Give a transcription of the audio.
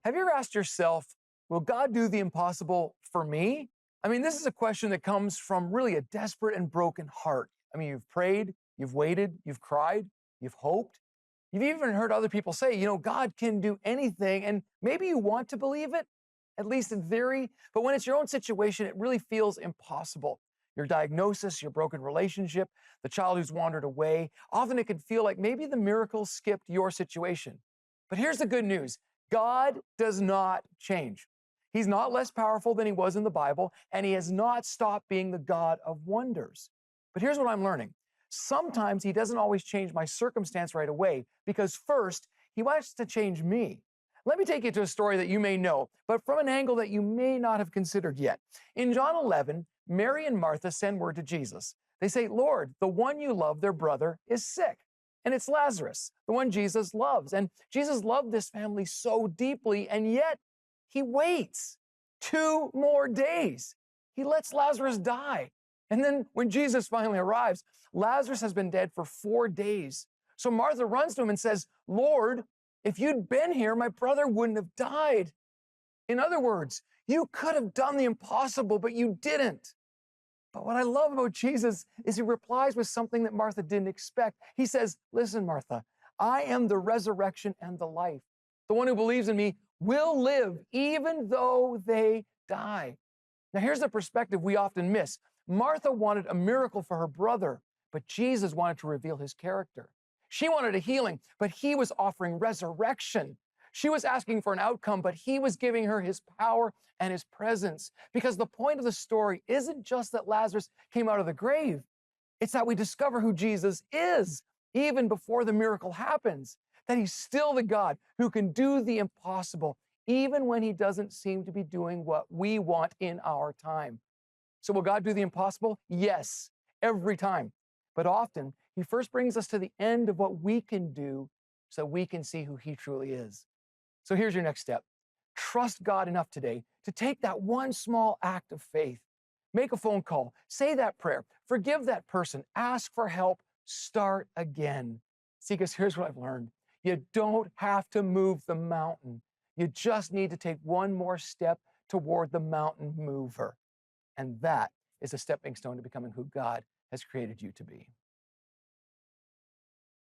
Have you ever asked yourself, will God do the impossible for me? I mean, this is a question that comes from really a desperate and broken heart. I mean, you've prayed, you've waited, you've cried, you've hoped. You've even heard other people say, God can do anything, and maybe you want to believe it, at least in theory, but when it's your own situation, it really feels impossible. Your diagnosis, your broken relationship, the child who's wandered away, often it can feel like maybe the miracle skipped your situation. But here's the good news. God does not change. He's not less powerful than he was in the Bible, and he has not stopped being the God of wonders. But here's what I'm learning. Sometimes he doesn't always change my circumstance right away, because first, he wants to change me. Let me take you to a story that you may know, but from an angle that you may not have considered yet. In John 11, Mary and Martha send word to Jesus. They say, Lord, the one you love, their brother, is sick. And it's Lazarus, the one Jesus loves. And Jesus loved this family so deeply, and yet he waits 2 more days. He lets Lazarus die. And then when Jesus finally arrives, Lazarus has been dead for 4 days. So Martha runs to him and says, Lord, if you'd been here, my brother wouldn't have died. In other words, you could have done the impossible, but you didn't. But what I love about Jesus is he replies with something that Martha didn't expect. He says, listen, Martha, I am the resurrection and the life. The one who believes in me will live even though they die. Now, here's the perspective we often miss. Martha wanted a miracle for her brother, but Jesus wanted to reveal his character. She wanted a healing, but he was offering resurrection. She was asking for an outcome, but he was giving her his power and his presence. Because the point of the story isn't just that Lazarus came out of the grave. It's that we discover who Jesus is, even before the miracle happens. That he's still the God who can do the impossible, even when he doesn't seem to be doing what we want in our time. So will God do the impossible? Yes, every time. But often, he first brings us to the end of what we can do so we can see who he truly is. So here's your next step. Trust God enough today to take that one small act of faith. Make a phone call, say that prayer, forgive that person, ask for help, start again. See, because here's what I've learned. You don't have to move the mountain. You just need to take one more step toward the mountain mover. And that is a stepping stone to becoming who God has created you to be.